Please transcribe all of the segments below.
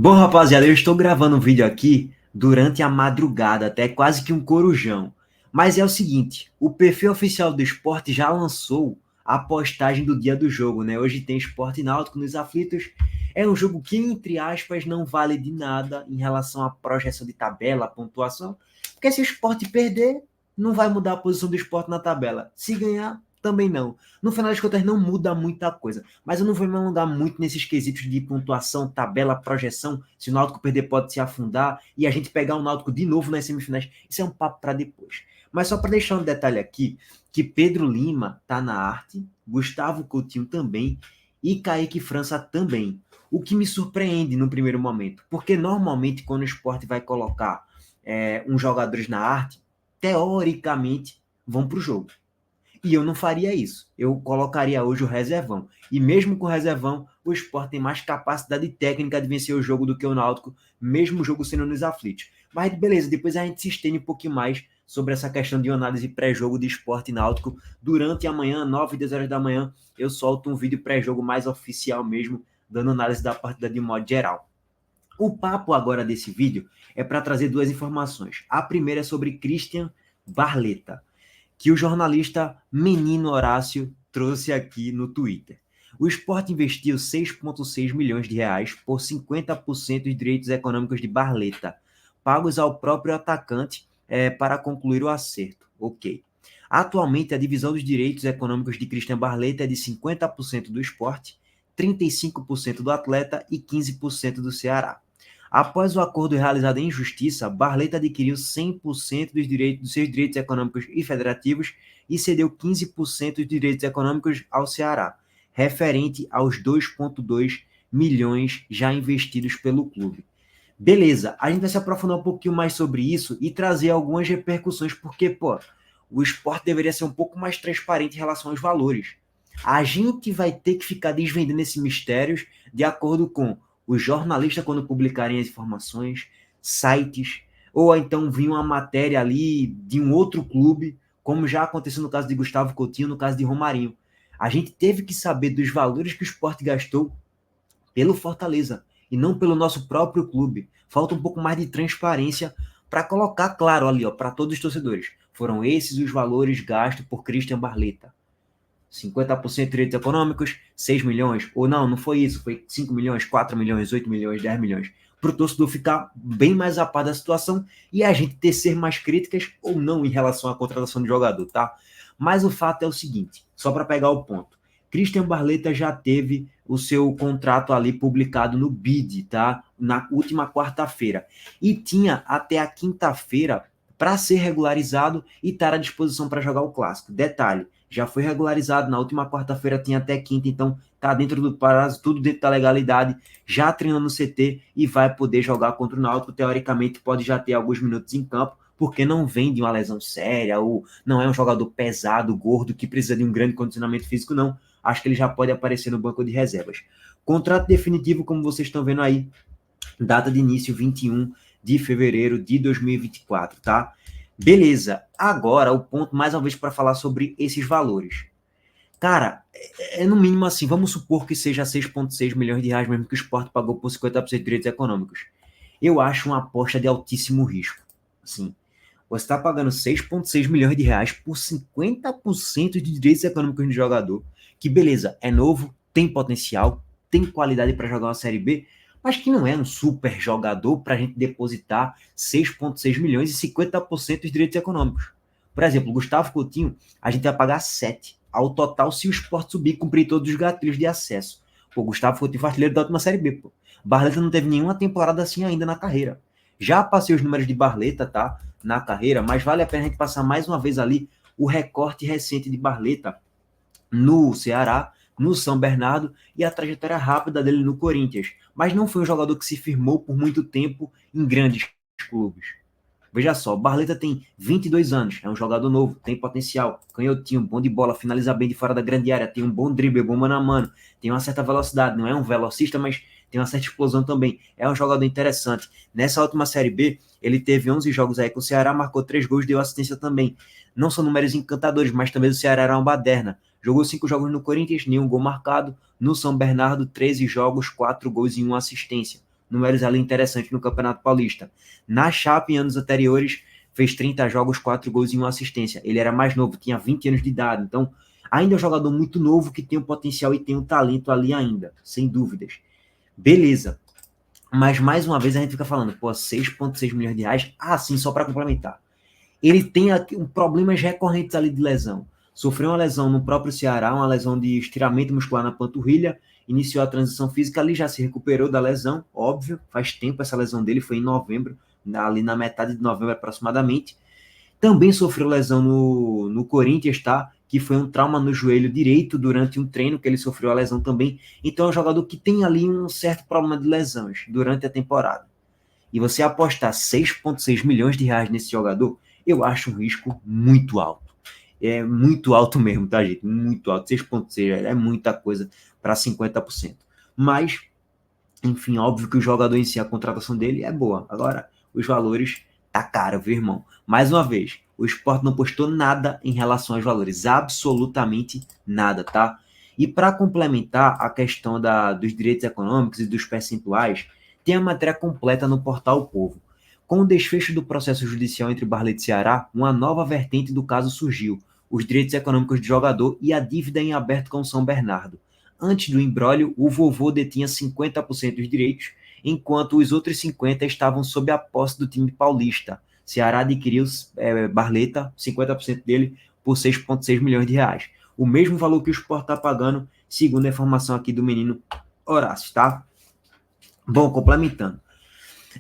Bom, rapaziada, eu estou gravando um vídeo aqui durante a madrugada, até quase que um corujão. Mas é o seguinte, o perfil oficial do esporte já lançou a postagem do dia do jogo, né? Hoje tem Sport Náutico nos Aflitos. É um jogo que, entre aspas, não vale de nada em relação à projeção de tabela, pontuação. Porque se o esporte perder, não vai mudar a posição do esporte na tabela. Se ganhar, também não. No final das contas, não muda muita coisa. Mas eu não vou me alongar muito nesses quesitos de pontuação, tabela, projeção. Se o Náutico perder, pode se afundar e a gente pegar o Náutico de novo nas semifinais. Isso é um papo para depois. Mas só para deixar um detalhe aqui, que Pedro Lima tá na arte, Gustavo Coutinho também e Kaique França também. O que me surpreende no primeiro momento, porque normalmente quando o esporte vai colocar uns jogadores na arte, teoricamente vão para o jogo. E eu não faria isso. Eu colocaria hoje o reservão. E mesmo com o reservão, o Sport tem mais capacidade técnica de vencer o jogo do que o Náutico, mesmo o jogo sendo nos aflitos. Mas beleza, depois a gente se estende um pouquinho mais sobre essa questão de análise pré-jogo de Sport e Náutico. Durante amanhã, 9 e 10 horas da manhã, eu solto um vídeo pré-jogo mais oficial mesmo, dando análise da partida de modo geral. O papo agora desse vídeo é para trazer duas informações. A primeira é sobre Christian Barletta, que o jornalista Menino Horácio trouxe aqui no Twitter. O Sport investiu 6,6 milhões de reais por 50% dos direitos econômicos de Barletta, pagos ao próprio atacante para concluir o acerto. Ok. Atualmente, a divisão dos direitos econômicos de Christian Barletta é de 50% do Sport, 35% do atleta e 15% do Ceará. Após o acordo realizado em justiça, Barletta adquiriu 100% dos seus direitos econômicos e federativos e cedeu 15% dos direitos econômicos ao Ceará, referente aos 2,2 milhões já investidos pelo clube. Beleza, a gente vai se aprofundar um pouquinho mais sobre isso e trazer algumas repercussões, porque, o esporte deveria ser um pouco mais transparente em relação aos valores. A gente vai ter que ficar desvendando esses mistérios de acordo com os jornalistas, quando publicarem as informações, sites, ou então vir uma matéria ali de um outro clube, como já aconteceu no caso de Gustavo Coutinho, no caso de Romarinho. A gente teve que saber dos valores que o esporte gastou pelo Fortaleza e não pelo nosso próprio clube. Falta um pouco mais de transparência para colocar claro ali, para todos os torcedores. Foram esses os valores gastos por Christian Barletta. 50% de direitos econômicos, 6 milhões, ou não foi isso, foi 5 milhões, 4 milhões, 8 milhões, 10 milhões, para o torcedor ficar bem mais a par da situação e a gente tecer mais críticas ou não em relação à contratação de jogador, tá? Mas o fato é o seguinte, só para pegar o ponto, Christian Barletta já teve o seu contrato ali publicado no BID, tá? Na última quarta-feira, e tinha até a quinta-feira para ser regularizado e estar à disposição para jogar o Clássico. Detalhe, já foi regularizado na última quarta-feira, tinha até quinta, então tá dentro do prazo, tudo dentro da legalidade, já treinando no CT e vai poder jogar contra o Náutico, teoricamente pode já ter alguns minutos em campo, porque não vem de uma lesão séria, ou não é um jogador pesado, gordo, que precisa de um grande condicionamento físico, não. Acho que ele já pode aparecer no banco de reservas. Contrato definitivo, como vocês estão vendo aí, data de início 21 de fevereiro de 2024, tá? Beleza, agora o ponto mais uma vez para falar sobre esses valores. Cara, no mínimo assim, vamos supor que seja 6,6 milhões de reais mesmo que o Sport pagou por 50% de direitos econômicos. Eu acho uma aposta de altíssimo risco. Assim, você está pagando 6,6 milhões de reais por 50% de direitos econômicos do jogador, que beleza, é novo, tem potencial, tem qualidade para jogar uma Série B, mas que não é um super jogador para a gente depositar 6,6 milhões e 50% dos direitos econômicos. Por exemplo, Gustavo Coutinho, a gente vai pagar 7 ao total se o Sport subir e cumprir todos os gatilhos de acesso. Pô, Gustavo Coutinho foi artilheiro da última Série B, pô. Barletta não teve nenhuma temporada assim ainda na carreira. Já passei os números de Barletta, tá? Na carreira, mas vale a pena a gente passar mais uma vez ali o recorte recente de Barletta no Ceará, no São Bernardo e a trajetória rápida dele no Corinthians. Mas não foi um jogador que se firmou por muito tempo em grandes clubes. Veja só, Barletta tem 22 anos, é um jogador novo, tem potencial, canhotinho, bom de bola, finaliza bem de fora da grande área, tem um bom drible, bom mano a mano, tem uma certa velocidade, não é um velocista, mas tem uma certa explosão também, é um jogador interessante. Nessa última Série B, ele teve 11 jogos aí com o Ceará, marcou 3 gols, deu assistência também. Não são números encantadores, mas também o Ceará era uma baderna. Jogou 5 jogos no Corinthians, nenhum gol marcado, no São Bernardo, 13 jogos, 4 gols e 1 assistência. números ali interessantes no Campeonato Paulista. Na Chape, em anos anteriores, fez 30 jogos, 4 gols e 1 assistência. Ele era mais novo, tinha 20 anos de idade, então ainda é um jogador muito novo que tem um potencial e tem um talento ali ainda, sem dúvidas. Beleza. Mas mais uma vez a gente fica falando, pô, 6,6 milhões de reais, sim, só para complementar. Ele tem problemas recorrentes ali de lesão. Sofreu uma lesão no próprio Ceará, uma lesão de estiramento muscular na panturrilha, iniciou a transição física ali, já se recuperou da lesão, óbvio, faz tempo essa lesão dele, foi em novembro, ali na metade de novembro aproximadamente. Também sofreu lesão no Corinthians, tá? Que foi um trauma no joelho direito durante um treino, que ele sofreu a lesão também. Então é um jogador que tem ali um certo problema de lesões durante a temporada. E você apostar 6,6 milhões de reais nesse jogador, eu acho um risco muito alto. É muito alto mesmo, tá, gente? Muito alto. 6,6 é muita coisa para 50%. Mas, enfim, óbvio que o jogador em si, a contratação dele é boa. Agora, os valores tá caro, viu, irmão? Mais uma vez, o Sport não postou nada em relação aos valores. Absolutamente nada, tá? E para complementar a questão dos direitos econômicos e dos percentuais, tem a matéria completa no portal O Povo. Com o desfecho do processo judicial entre Barleta e Ceará, uma nova vertente do caso surgiu: os direitos econômicos do jogador e a dívida em aberto com São Bernardo. Antes do imbróglio, o vovô detinha 50% dos direitos, enquanto os outros 50% estavam sob a posse do time paulista. Ceará adquiriu Barleta, 50% dele, por 6,6 milhões de reais. O mesmo valor que o Sport está pagando, segundo a informação aqui do menino Horácio, tá? Bom, complementando.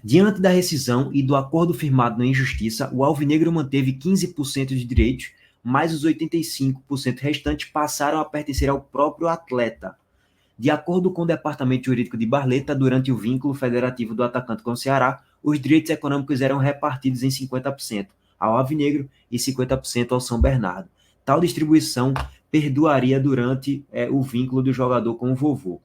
Diante da rescisão e do acordo firmado na Injustiça, o Alvinegro manteve 15% de direitos, mas os 85% restantes passaram a pertencer ao próprio atleta. De acordo com o Departamento Jurídico de Barleta, durante o vínculo federativo do atacante com o Ceará, os direitos econômicos eram repartidos em 50% ao Alvinegro e 50% ao São Bernardo. Tal distribuição perduaria durante o vínculo do jogador com o vovô.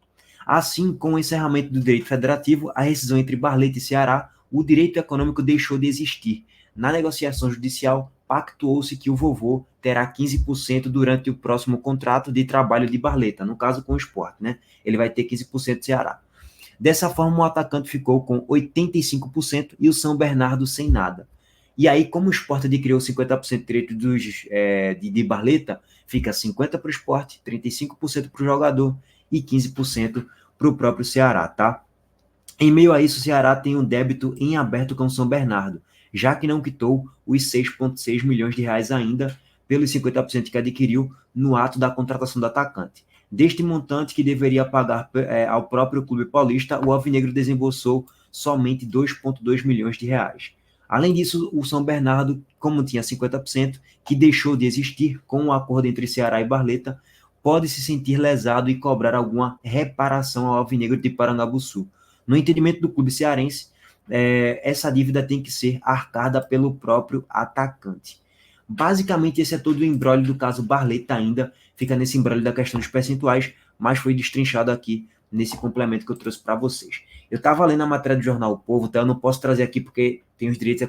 Assim, com o encerramento do direito federativo, a rescisão entre Barleta e Ceará, o direito econômico deixou de existir. Na negociação judicial, pactuou-se que o vovô terá 15% durante o próximo contrato de trabalho de Barleta, no caso com o Sport, né? Ele vai ter 15% do Ceará. Dessa forma, o atacante ficou com 85% e o São Bernardo sem nada. E aí, como o Sport adquiriu 50% de direito de Barleta, fica 50% para o Sport, 35% para o jogador e 15% para o próprio Ceará, tá? Em meio a isso, o Ceará tem um débito em aberto com o São Bernardo, já que não quitou os 6,6 milhões de reais ainda pelos 50% que adquiriu no ato da contratação do atacante. Deste montante que deveria pagar ao próprio clube paulista, o Alvinegro desembolsou somente 2,2 milhões de reais. Além disso, o São Bernardo, como tinha 50%, que deixou de existir com o acordo entre Ceará e Barleta, pode se sentir lesado e cobrar alguma reparação ao Alvinegro de Parangabuçu. No entendimento do clube cearense, essa dívida tem que ser arcada pelo próprio atacante. Basicamente, esse é todo o imbróglio do caso Barleta ainda, fica nesse imbróglio da questão dos percentuais, mas foi destrinchado aqui nesse complemento que eu trouxe para vocês. Eu estava lendo a matéria do jornal O Povo, então eu não posso trazer aqui porque tem os direitos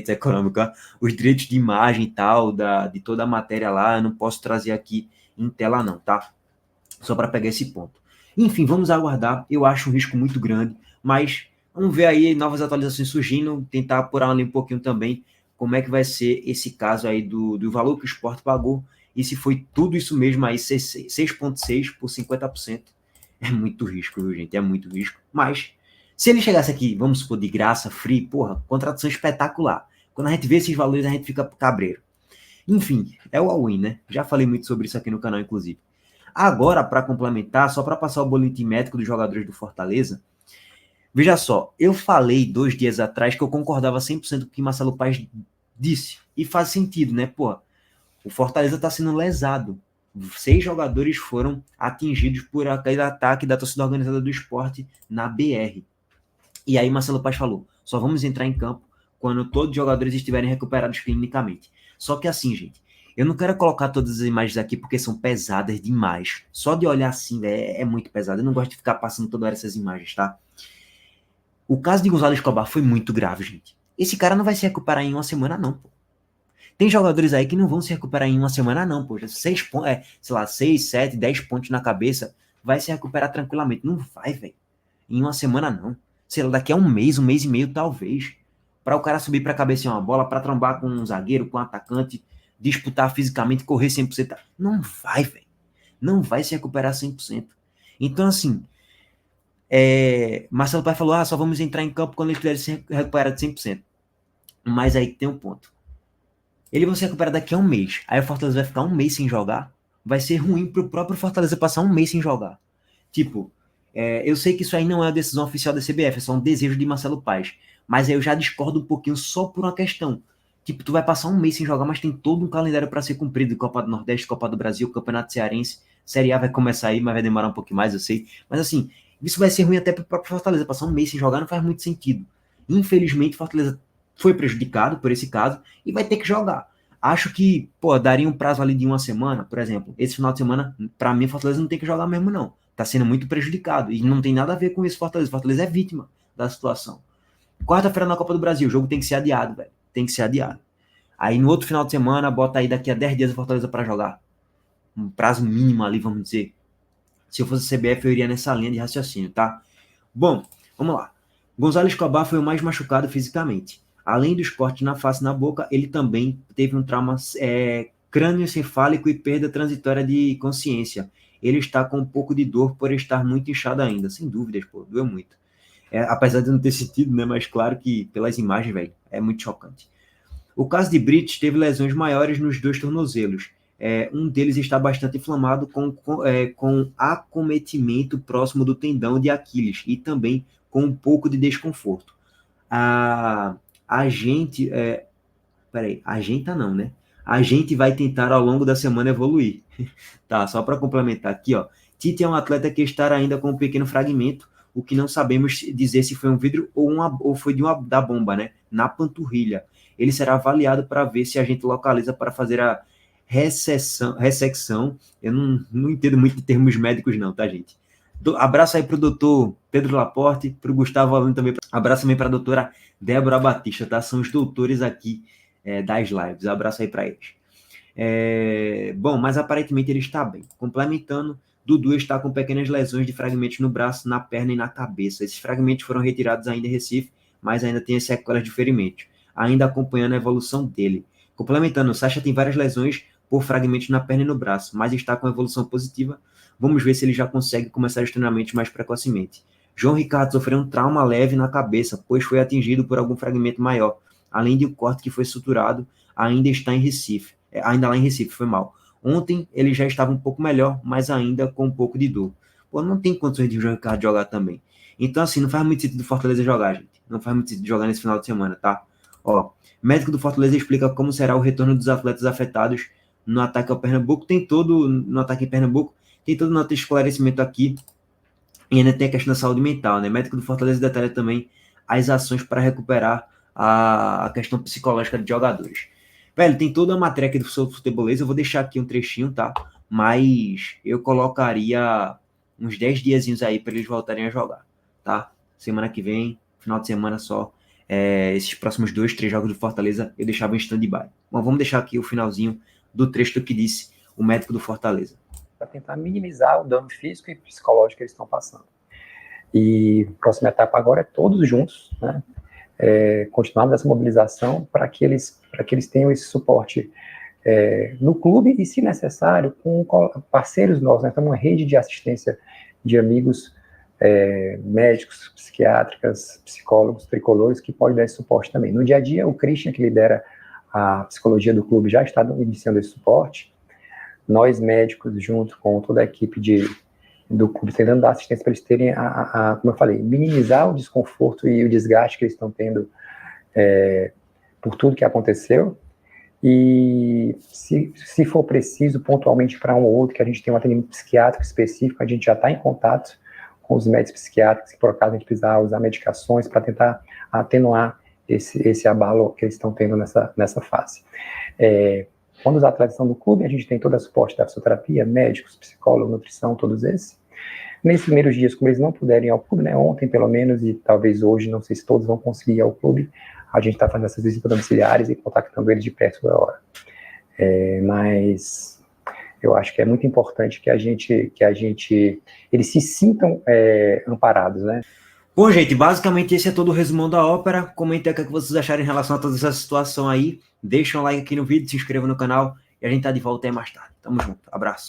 econômicos, os direitos de imagem e tal, de toda a matéria lá, eu não posso trazer aqui em tela não, tá? Só para pegar esse ponto. Enfim, vamos aguardar, eu acho um risco muito grande, mas vamos ver aí novas atualizações surgindo, tentar apurar ali um pouquinho também como é que vai ser esse caso aí do valor que o Sport pagou e se foi tudo isso mesmo aí, 6,6 por 50%. É muito risco, viu, gente? É muito risco. Mas, se ele chegasse aqui, vamos supor, de graça, free, porra, contratação espetacular. Quando a gente vê esses valores, a gente fica cabreiro. Enfim, é o all-in, né? Já falei muito sobre isso aqui no canal, inclusive. Agora, para complementar, só para passar o boletim médico dos jogadores do Fortaleza, veja só, eu falei 2 dias atrás que eu concordava 100% com o que Marcelo Paes disse. E faz sentido, né? Pô, o Fortaleza está sendo lesado. 6 jogadores foram atingidos por aquele ataque da torcida organizada do Sport na BR. E aí Marcelo Paes falou, só vamos entrar em campo quando todos os jogadores estiverem recuperados clinicamente. Só que assim, gente, eu não quero colocar todas as imagens aqui porque são pesadas demais. Só de olhar assim é muito pesado. Eu não gosto de ficar passando toda hora essas imagens, tá? O caso de Gonzalo Escobar foi muito grave, gente. Esse cara não vai se recuperar em uma semana, não, pô. Tem jogadores aí que não vão se recuperar em uma semana, não, pô. 6 pontos, sei lá, 6, 7, 10 pontos na cabeça, vai se recuperar tranquilamente. Não vai, velho. Em uma semana, não. sei lá, daqui a um mês e meio, talvez, para o cara subir para cabecear uma bola, para trombar com um zagueiro, com um atacante, disputar fisicamente, correr 100%. Não vai, velho. Não vai se recuperar 100%. Então, assim, Marcelo Paes falou, só vamos entrar em campo quando ele estiver se recuperar de 100%. Mas aí tem um ponto. Ele vai se recuperar daqui a um mês. Aí o Fortaleza vai ficar um mês sem jogar. Vai ser ruim pro próprio Fortaleza passar um mês sem jogar. Tipo, eu sei que isso aí não é a decisão oficial da CBF, é só um desejo de Marcelo Paes. Mas aí eu já discordo um pouquinho só por uma questão. Tipo, tu vai passar um mês sem jogar, mas tem todo um calendário para ser cumprido. Copa do Nordeste, Copa do Brasil, Campeonato Cearense. Série A vai começar aí, mas vai demorar um pouquinho mais, eu sei. Mas assim, isso vai ser ruim até pro próprio Fortaleza. Passar um mês sem jogar não faz muito sentido. Infelizmente, Fortaleza foi prejudicado por esse caso e vai ter que jogar. Acho que, daria um prazo ali de uma semana, por exemplo. Esse final de semana, para mim, Fortaleza não tem que jogar mesmo, não. Tá sendo muito prejudicado. E não tem nada a ver com isso, Fortaleza. Fortaleza é vítima da situação. Quarta-feira na Copa do Brasil, o jogo tem que ser adiado, velho. Tem que ser adiado. Aí no outro final de semana, bota aí daqui a 10 dias a Fortaleza para jogar. Um prazo mínimo ali, vamos dizer. Se eu fosse a CBF, eu iria nessa linha de raciocínio, tá? Bom, vamos lá. Gonzalo Escobar foi o mais machucado fisicamente. Além dos cortes na face e na boca, ele também teve um trauma crânioencefálico e perda transitória de consciência. Ele está com um pouco de dor por estar muito inchado ainda. Sem dúvidas, doeu muito. Apesar de não ter sentido, né? Mas claro que pelas imagens, velho, é muito chocante. O caso de Brites teve lesões maiores nos dois tornozelos. Um deles está bastante inflamado com acometimento próximo do tendão de Aquiles e também com um pouco de desconforto. A gente... a gente não, né? A gente vai tentar ao longo da semana evoluir. Tá, só para complementar aqui, ó. Tite é um atleta que está ainda com um pequeno fragmento, o que não sabemos dizer se foi um vidro ou foi da bomba, né? Na panturrilha. Ele será avaliado para ver se a gente localiza para fazer a ressecção. Eu não entendo muito de termos médicos não, tá, gente? Abraço aí pro doutor Pedro Laporte, pro Gustavo Alano também. Abraço também para a doutora Débora Batista, tá? São os doutores aqui das lives. Abraço aí para eles. Bom, mas aparentemente ele está bem. Complementando, Dudu está com pequenas lesões de fragmentos no braço, na perna e na cabeça. Esses fragmentos foram retirados ainda em Recife, mas ainda tem sequelas de ferimentos, ainda acompanhando a evolução dele. Complementando, Sacha tem várias lesões por fragmentos na perna e no braço, mas está com evolução positiva. Vamos ver se ele já consegue começar os treinamentos mais precocemente. João Ricardo sofreu um trauma leve na cabeça, pois foi atingido por algum fragmento maior. Além de um corte que foi suturado, ainda está em Recife. Ainda lá em Recife, foi mal. Ontem ele já estava um pouco melhor, mas ainda com um pouco de dor. Não tem condições de o João Ricardo jogar também. Então, assim, não faz muito sentido o Fortaleza jogar, gente. Não faz muito sentido jogar nesse final de semana, tá? Ó, médico do Fortaleza explica como será o retorno dos atletas afetados no ataque ao Pernambuco. No ataque em Pernambuco, tem todo o nosso esclarecimento aqui. E ainda tem a questão da saúde mental, né? Médico do Fortaleza detalha também as ações para recuperar a questão psicológica de jogadores. Velho, tem toda a matéria aqui do futebolês, eu vou deixar aqui um trechinho, tá? Mas eu colocaria uns 10 diazinhos aí para eles voltarem a jogar, tá? Semana que vem, final de semana só, esses próximos 2, 3 jogos do Fortaleza eu deixava em stand-by. Bom, vamos deixar aqui o finalzinho do trecho do que disse o médico do Fortaleza. Para tentar minimizar o dano físico e psicológico que eles estão passando. E a próxima etapa agora é todos juntos, né? Continuar nessa mobilização para que eles tenham esse suporte no clube e, se necessário, com parceiros nossos. Né? Então, uma rede de assistência de amigos, médicos, psiquiátricas, psicólogos, tricolores, que pode dar esse suporte também. No dia a dia, o Christian, que lidera a psicologia do clube, já está iniciando esse suporte. Nós, médicos, junto com toda a equipe do clube, tentando dar assistência para eles terem, como eu falei, minimizar o desconforto e o desgaste que eles estão tendo por tudo que aconteceu. E se for preciso, pontualmente para um ou outro, que a gente tem um atendimento psiquiátrico específico, a gente já está em contato com os médicos psiquiátricos, que por acaso a gente precisar usar medicações para tentar atenuar esse abalo que eles estão tendo nessa fase. Quando os atletas estão no clube, a gente tem todo o suporte da fisioterapia, médicos, psicólogos, nutrição, todos esses. Nesses primeiros dias, como eles não puderem ir ao clube, né, ontem pelo menos, e talvez hoje, não sei se todos vão conseguir ir ao clube, a gente está fazendo essas visitas domiciliares e contactando eles de perto da hora. Mas eu acho que é muito importante que eles se sintam amparados, né? Bom, gente, basicamente esse é todo o resumão da ópera. Comentem o que vocês acharam em relação a toda essa situação aí. Deixem um like aqui no vídeo, se inscrevam no canal e a gente tá de volta aí mais tarde. Tamo junto, abraço.